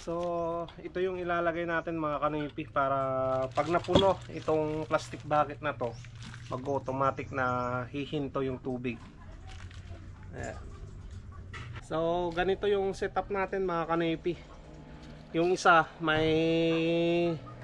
So ito yung ilalagay natin mga kanipi para pag napuno itong plastic bucket na to, mag-automatic na hihinto yung tubig. Ayan. So ganito yung setup natin mga kanipi. Yung isa may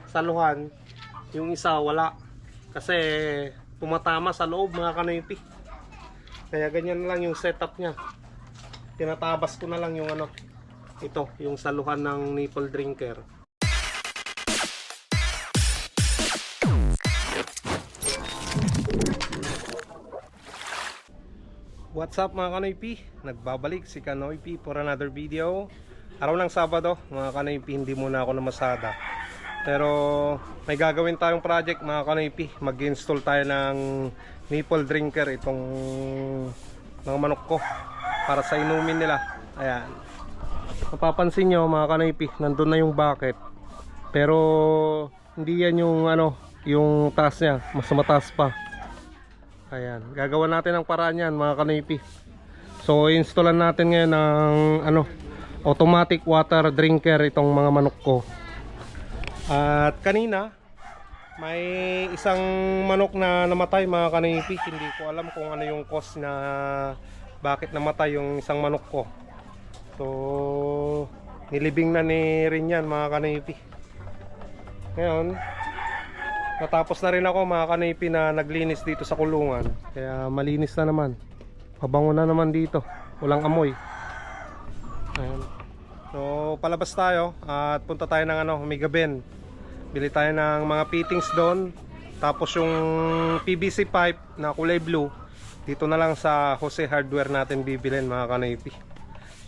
saluhan, yung isa wala kasi tumatama sa loob mga kanipi. Kaya ganyan lang yung setup nya. Tinatabas ko na lang yung ano, ito yung saluhan ng nipple drinker. What's up mga kanoypi? Nagbabalik si Kanoypi for another video. Araw ng Sabado mga kanoypi, hindi muna ako namasada. Pero may gagawin tayong project mga kanoypi. Mag-install tayo ng nipple drinker, itong mga manok ko para sa inumin nila. Ayan. Mapapansin nyo mga kanoypi, nandun na yung bucket. Pero hindi yan yung ano, yung taas nya, mas mataas pa. Ayan, gagawa natin ang paraan yan mga kanoypi. So installan natin ngayon ng ano, automatic water drinker itong mga manok ko. At kanina may isang manok na namatay mga kanoypi. Hindi ko alam kung ano yung cause na bakit namatay yung isang manok ko. So nilibing na ni rin yan mga kanoypi. Ngayon natapos na rin ako mga kanoypi na naglinis dito sa kulungan. Kaya malinis na naman. Pabango na naman dito. Walang amoy. Ayan. So palabas tayo at punta tayo ng ano, Megaben. Bili tayo ng mga fittings doon. Tapos yung PVC pipe na kulay blue, dito na lang sa Jose Hardware natin bibilin mga kanoypi.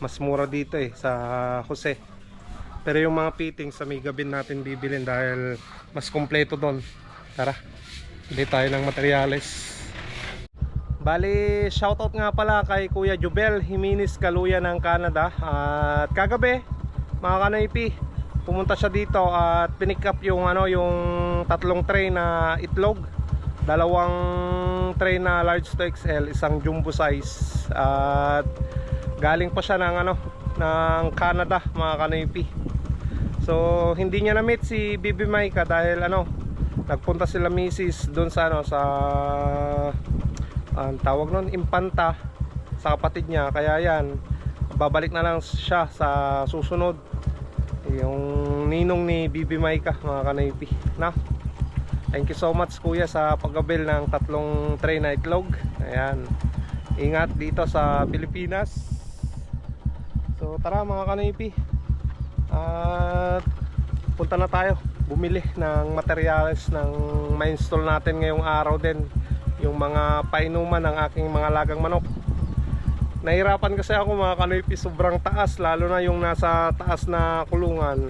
Mas mura dito sa Jose. Pero yung mga fittings sa Megaben natin bibilin dahil mas kompleto doon. Tara, bili tayo ng materyales. Bali, shoutout nga pala kay Kuya Jubel Jimenez Kaluya ng Canada. At kagabi, mga kanoypi, pumunta siya dito at pinick up yung ano, yung tatlong tray na itlog. Dalawang tray na large to XL, isang jumbo size. At galing pa siya ng ano, ng Canada mga kanoypi. So hindi niya na-meet si Bibi Maika dahil ano, nagpunta sila misis doon sa ano, sa tawag nun, Impanta, sa kapatid niya. Kaya yan, babalik na lang siya sa susunod, yung ninong ni Bibi Maika mga kanoypi na. Thank you so much kuya sa paggabil ng tatlong tray na itlog. Ayan, ingat dito sa Pilipinas. So tara mga kanoypi, at punta na tayo bumili ng materyales ng ma-install natin ngayong araw din, yung mga painuman ng aking mga lagang manok. Nahirapan kasi ako mga kanoypi, sobrang taas, lalo na yung nasa taas na kulungan.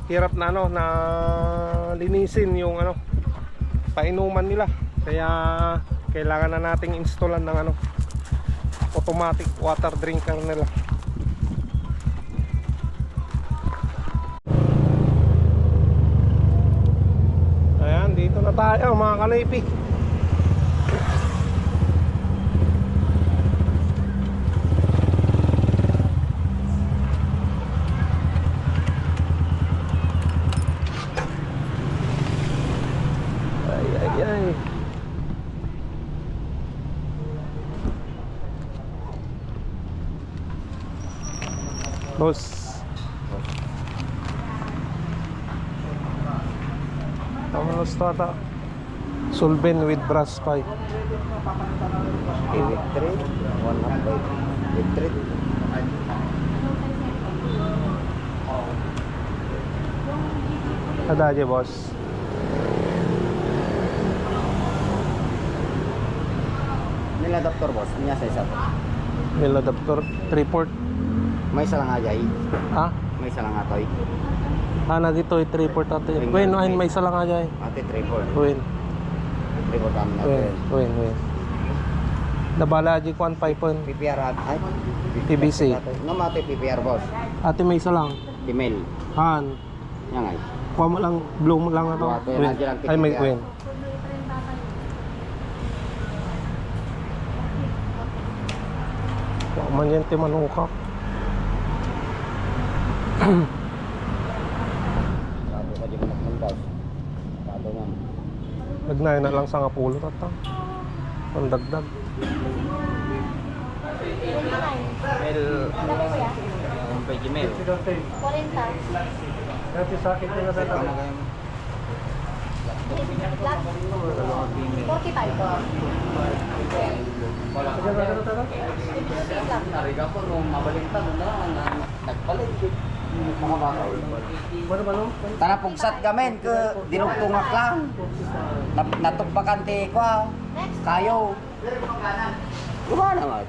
Hirap na ano, na linisin yung ano, painuman nila. Kaya kailangan na nating installan ng ano, automatic water drinker nila. Ayan, dito na tayo mga kanoypi. Ay. Boss. Tamanos to ata. Solvent with brass pipe. Electric, one up by electric. Ada aja boss. Nila adapter boss, niya sa isa. Mil adapter 3-port. May isa lang ajay. Ha? May isa lang atoy. Na dito 3-port ate. Wen, may isa lang aja. Ate 3-4. Wen. 3-4 kami na. Wen. Nabala aja kuan pipe pon. PPR at ay PVC. No mate PPR boss. Ate may isa lang. Email. Han. Yang ay. Kuha mo lang, blow mo lang ato. Ate, nandiyan lang Ay may PPR. Wen. Man yan ti manukak. na yun na lang sa ngapulo tata. Ang dagdag. Pagimel. 40. Dati sakit na na tata. 45 po. Nariga po nung mabalita doon na lang nagpalit. Mga bata. Ano? Tara pugsat gamen ke dinugtungak lang. Natugbakan ti kwa. Kayo. Gumana naman.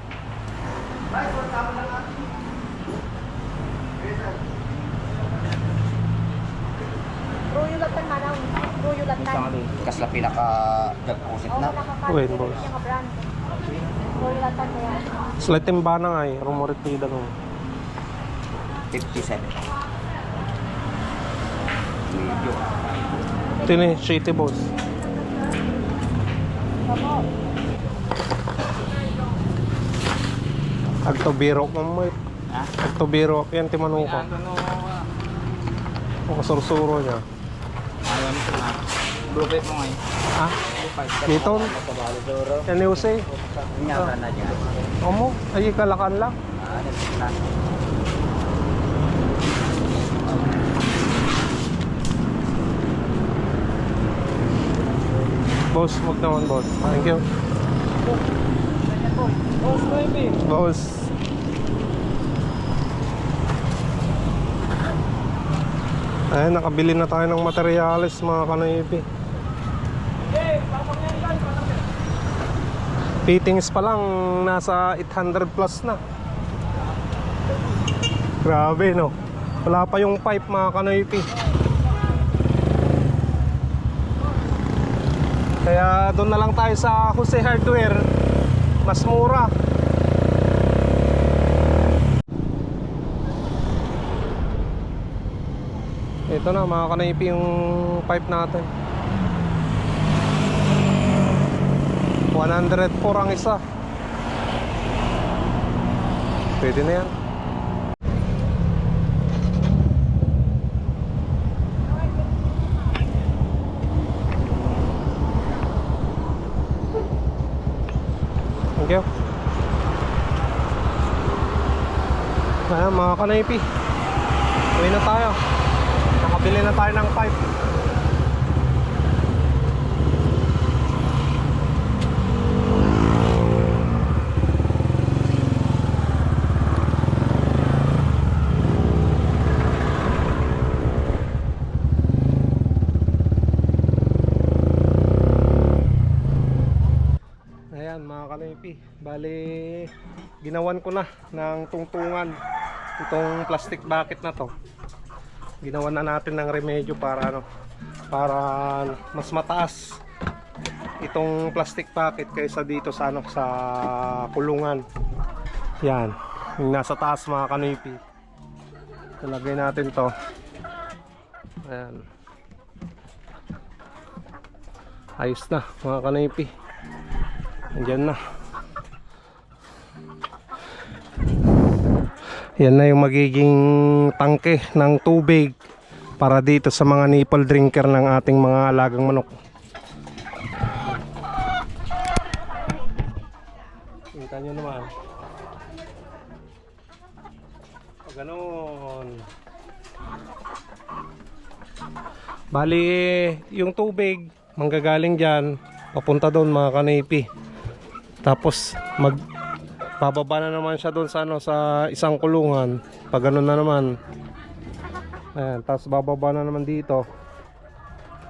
Ruyulatan manang. Ruyulatan. Kasla pinaka jagpusit na. Uy, boss. Yung brand. Ruyulatan na yan. Slight timbana nga eh. Rumorit tida nung. 57. Medyo. Tini, shitty boss. Opo. Agtobiro mamoy. Ha? Agtobiro. Yan timanuka. O kasursuro niya. Ayaw mo na. Blue pipe mo ngayon. Ha? Dito? Yan ni Jose. Nyata na dyan. Omo, ay kalakan lang. Boss, wag naman boss. Thank you. Boss. Ay, nakabili na tayo ng materyales mga kanoipi. Fittings pa lang nasa 800 plus na. Grabe no. Wala pa yung pipe mga kanoipi. Kaya doon na lang tayo sa Jose Hardware. Mas mura. Ito na mga kanaypi yung pipe natin. 104 ang isa. Pwede na yan. Thank you. Ayan mga kanaypi, uwi na tayo. Nakabili na tayo ng pipe. Ayan mga kanaypi, bali ginawan ko na ng tungtungan itong plastic bucket na to. Ginawan na natin ng remedyo para ano, para mas mataas itong plastic bucket kaysa dito sa ano, sa kulungan. Yan, yung nasa taas mga kanaypi. Ilagay natin to. Ayan. Ayos na mga kanaypi. Andiyan na. Yan na yung magiging tangke ng tubig para dito sa mga nipple drinker ng ating mga alagang manok. Kita nyo naman. O ganon. Bali yung tubig manggagaling dyan papunta doon mga kanaypi. Tapos bababa na naman siya doon sa ano, sa isang kulungan. Pag ganun na naman. Ayan, tapos bababa na naman dito.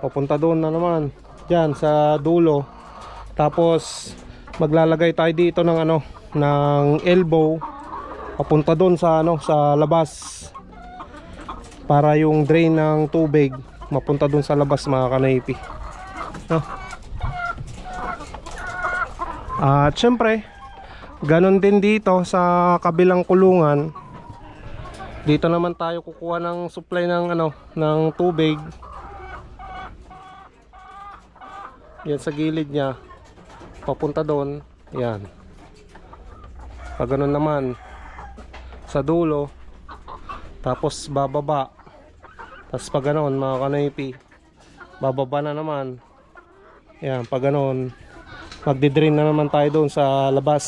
Papunta doon na naman diyan sa dulo. Tapos maglalagay tayo dito ng ano, ng elbow papunta doon sa ano, sa labas. Para yung drain ng tubig mapunta doon sa labas mga kanaypi. No? At syempre ganon din dito sa kabilang kulungan. Dito naman tayo kukuha ng supply ng ano, ng tubig. Yan sa gilid niya. Papunta doon. Yan. Pag ganon naman sa dulo. Tapos bababa. Tapos pag ganon mga kanaypi, bababa na naman. Yan, pag ganon, magdi-drain na naman tayo doon sa labas.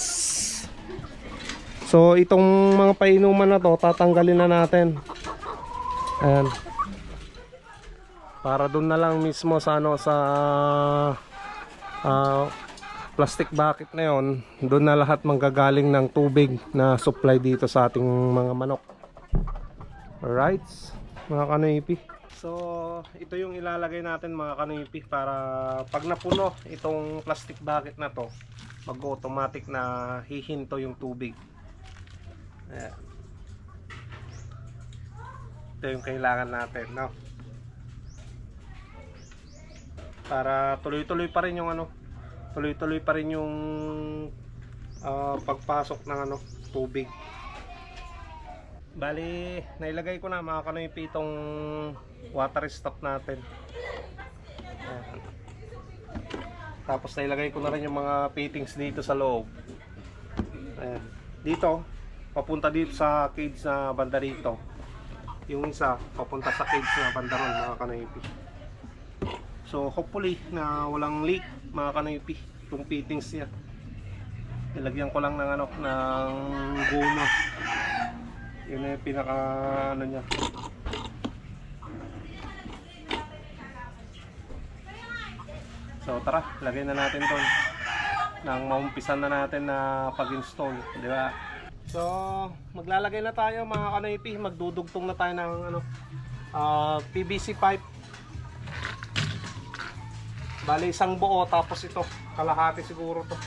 So itong mga painuman na to, tatanggalin na natin. Ayan. Para doon na lang mismo sa ano, sa plastic bucket na yon, doon na lahat manggagaling ng tubig na supply dito sa ating mga manok. Alright, mga kanoypi. So ito yung ilalagay natin mga kanoypi, para pag napuno itong plastic bucket na to, mag-automatic na hihinto yung tubig. Ayan. Ito yung kailangan natin, no? Para tuloy-tuloy pa rin yung ano, tuloy-tuloy pa rin yung pagpasok ng ano, tubig. Bali, nailagay ko na mga kanoypi itong water stop natin. Ayan. Tapos nailagay ko na rin yung mga fittings dito sa loob. Ayan. Dito, papunta dito sa cage na banda dito. Yung isa, papunta sa cage na banda ron mga kanoypi. So hopefully na walang leak mga kanoypi itong fittings niya. Nilagyan ko lang ng ano, ng goma. Yun na yung pinaka ano niya. So tara, lagay na natin doon nang maumpisan na natin na pag-install, di ba? So maglalagay na tayo mga kanoypi, magdudugtong na tayo ng ano, PVC pipe. Bali isang buo, tapos ito kalahati siguro to.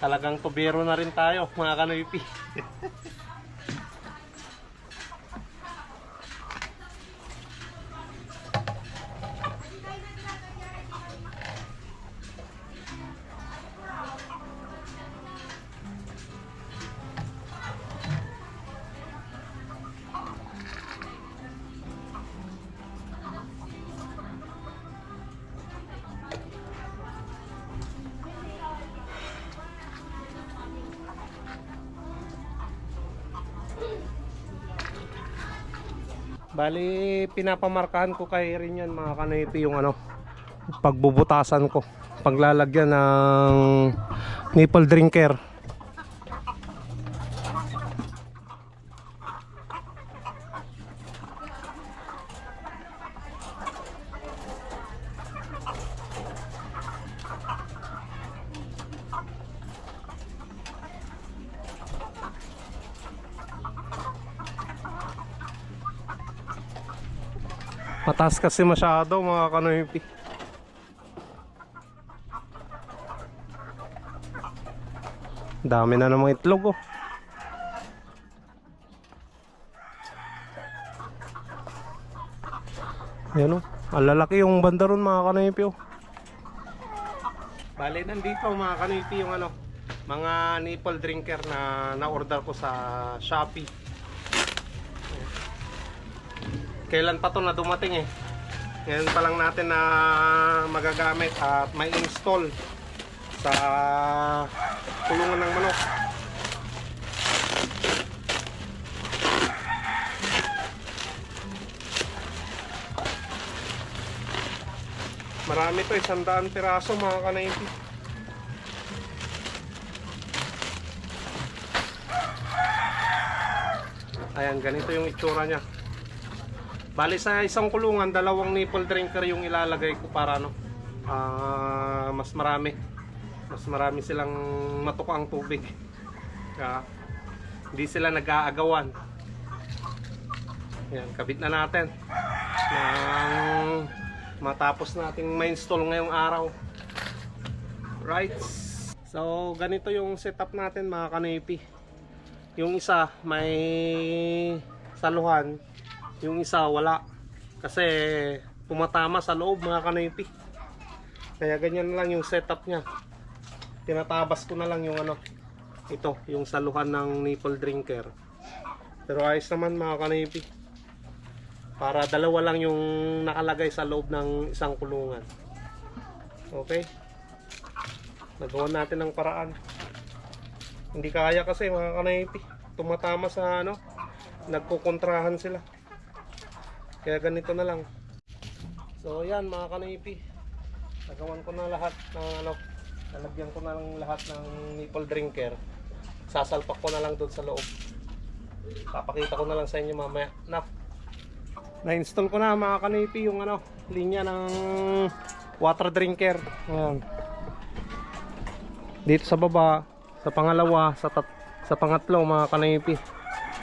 Talagang tubero na rin tayo mga kanoypi. Bali, pinapamarkahan ko kay rin yan mga kanoypi yung ano, pagbubutasan ko, paglalagyan ng nipple drinker. Mataas kasi masyado mga kanoypi. Dami na namang itlog oh. Yan oh, ang lalaki yung banda ron mga kanoypi oh. Bali nandito mga kanoypi yung ano, mga nipple drinker na na-order ko sa Shopee. Kailan pa to na dumating eh. Ngayon pa lang natin na magagamit at may install sa kulungan ng manok. Marami to, 100 piraso mga kanoypi. Ayan, ganito yung itsura nya. Bali sa isang kulungan, 2 nipple drinker yung ilalagay ko para no, mas marami silang matukang tubig. Hindi sila nag-aagawan. Yan, kabit na natin nang matapos nating ma-install ngayong araw. Right. So ganito yung setup natin mga kanoypi. Yung isa may saluhan, yung isa wala kasi tumatama sa loob mga kanoypi. Kaya ganyan lang yung setup nya. Tinatabas ko na lang yung ano, ito yung saluhan ng nipple drinker. Pero ayos naman mga kanoypi. para dalawa lang yung nakalagay sa loob ng isang kulungan. Okay? Nagawa natin ng paraan. Hindi kaya kasi mga kanaypi, tumatama sa ano, nagkukontrahan sila. Kaya ganito na lang. So yan mga kanaypi, nagawan ko na lahat ng ano, nalagyan ko na lang lahat ng nipple drinker. Sasalpak ko na lang doon sa loob. Papakita ko na lang sa inyo mamaya. Na-install ko na mga kanaypi yung ano, linya ng water drinker. Ayan. Dito sa baba, sa pangalawa, sa pangatlo mga kanaypi,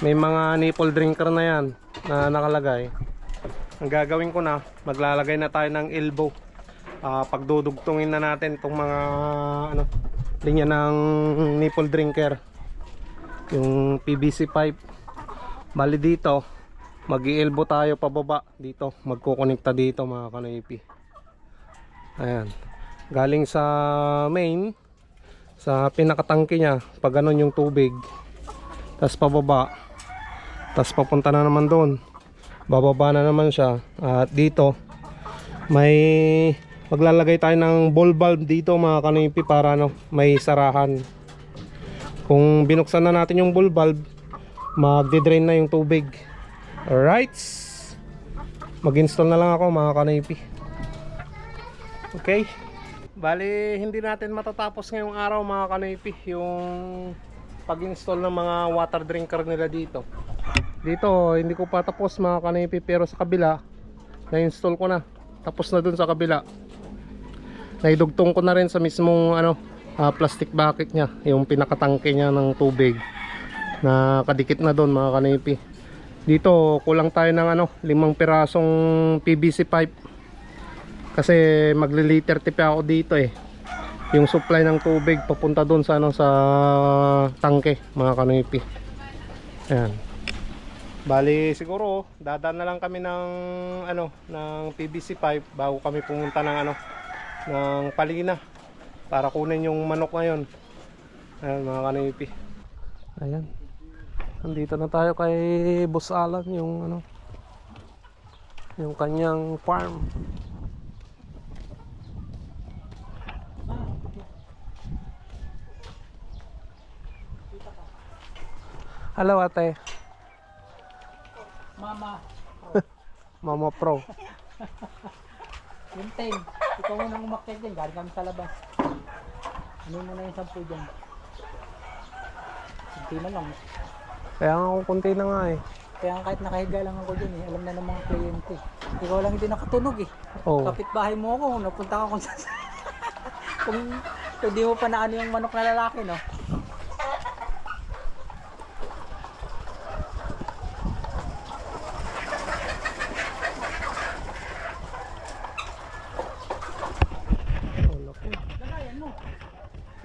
may mga nipple drinker na yan na nakalagay. Ang gagawin ko na, maglalagay na tayo ng elbow. Pagdudugtungin na natin itong mga ano, linya ng nipple drinker, yung PVC pipe. Bali dito, mag-i-elbow tayo pababa dito, magkukonekta dito mga kanaypi. Ayan, galing sa main, sa pinakatangke niya, pag ganun yung tubig, tas pababa, tas papunta na naman doon, bababa na naman siya. At dito may maglalagay tayo ng ball valve dito mga kanaypi para ano, may sarahan. Kung binuksan na natin yung ball valve, magde-drain na yung tubig. Alright, mag-install na lang ako mga kanaypi. Okay, bali hindi natin matatapos ngayong araw mga kanaypi yung pag-install ng mga water drinker nila dito. Dito hindi ko pa tapos mga kanaypi, pero sa kabila na-install ko na. Tapos na dun sa kabila, naidugtong ko na rin sa mismong ano, plastic bucket nya, yung pinakatangke nya ng tubig na kadikit na dun mga kanaypi. Dito kulang tayo ng ano, 5 pirasong PVC pipe kasi magli-liter tipe ako dito eh, yung supply ng tubig papunta dun sa ano, sa tangke mga kanaypi. Ayan, bali siguro dadaan na lang kami ng ano, ng PVC pipe bago kami pumunta ng ano, ng Palina para kunin yung manok ngayon. Ayan mga kanaypi. Ayan, nandito na tayo kay Boss Alan, yung ano, yung kanyang farm. Hello ate. Mama, Mama Pro. yung 10. Ikaw mo nang umakyat dyan, galing kami sa labas. Ano mo na yung 10 dyan? Kunti na lang. Kaya nga ako kunti na nga eh. Kaya kahit nakahiga lang ako dyan eh, alam na ng mga kliyente. Ikaw lang hindi nakatunog eh. Oh. Kapitbahay mo ako, napunta ka kung saan. kung di mo pa naano yung manok na lalaki, no?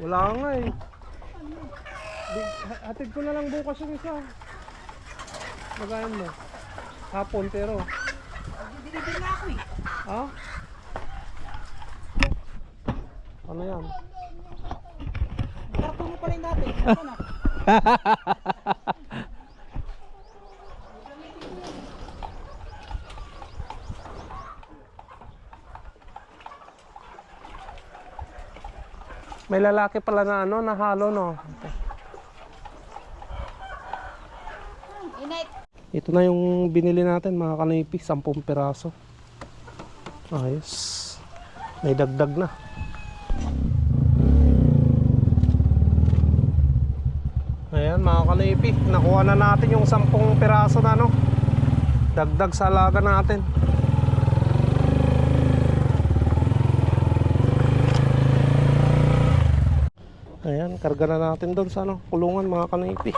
Wala nga eh. Hatid ko na lang bukas yung isa. Magayan mo. Hapon pero. Dinidin na ako eh. Ha? Ano yan? Karton mo pala yung dati. Ano na? May lalaki pala na ano, nahalo no. Init. Ito na yung binili natin mga kanaypi, 10 piraso. Ayos. May dagdag na. Ayan mga kanaypi, nakuha na natin yung 10 piraso na no. Dagdag sa alaga natin. Ayan, karga na natin doon sa ano, kulungan mga kanaypi.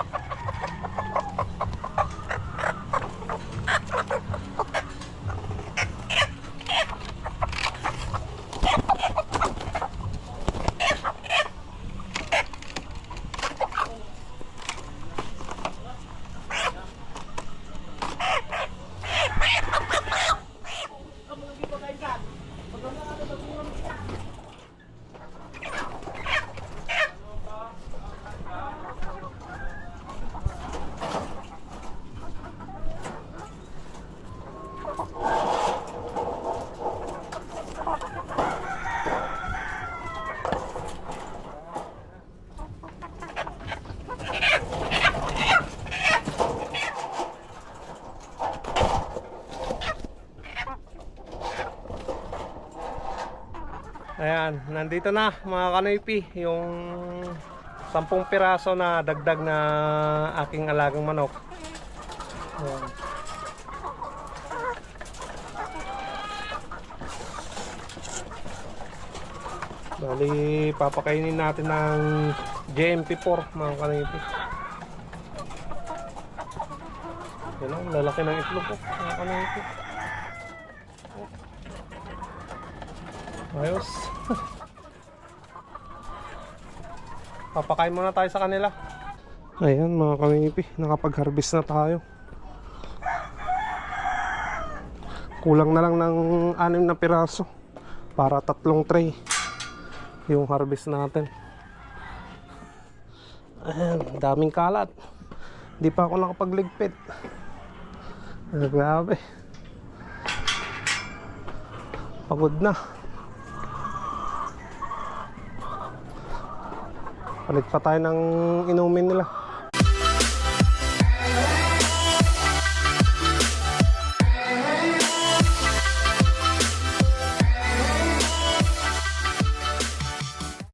Ayan, nandito na mga kanoypi yung 10 piraso na dagdag na aking alagang manok. Ayan. Bali, papakainin natin ng JMP4 mga kanoypi. Yan ang lalaki ng itlog ko mga kanoypi. Ayos. Papakain muna tayo sa kanila. Ayan mga kamipi, nakapag-harvest na tayo. Kulang na lang ng 6 na piraso para 3 tray yung harvest natin. Ayan, daming kalat. Di pa ako nakapagligpit. Grabe. Pagod na. Palit pa tayo ng inumin nila.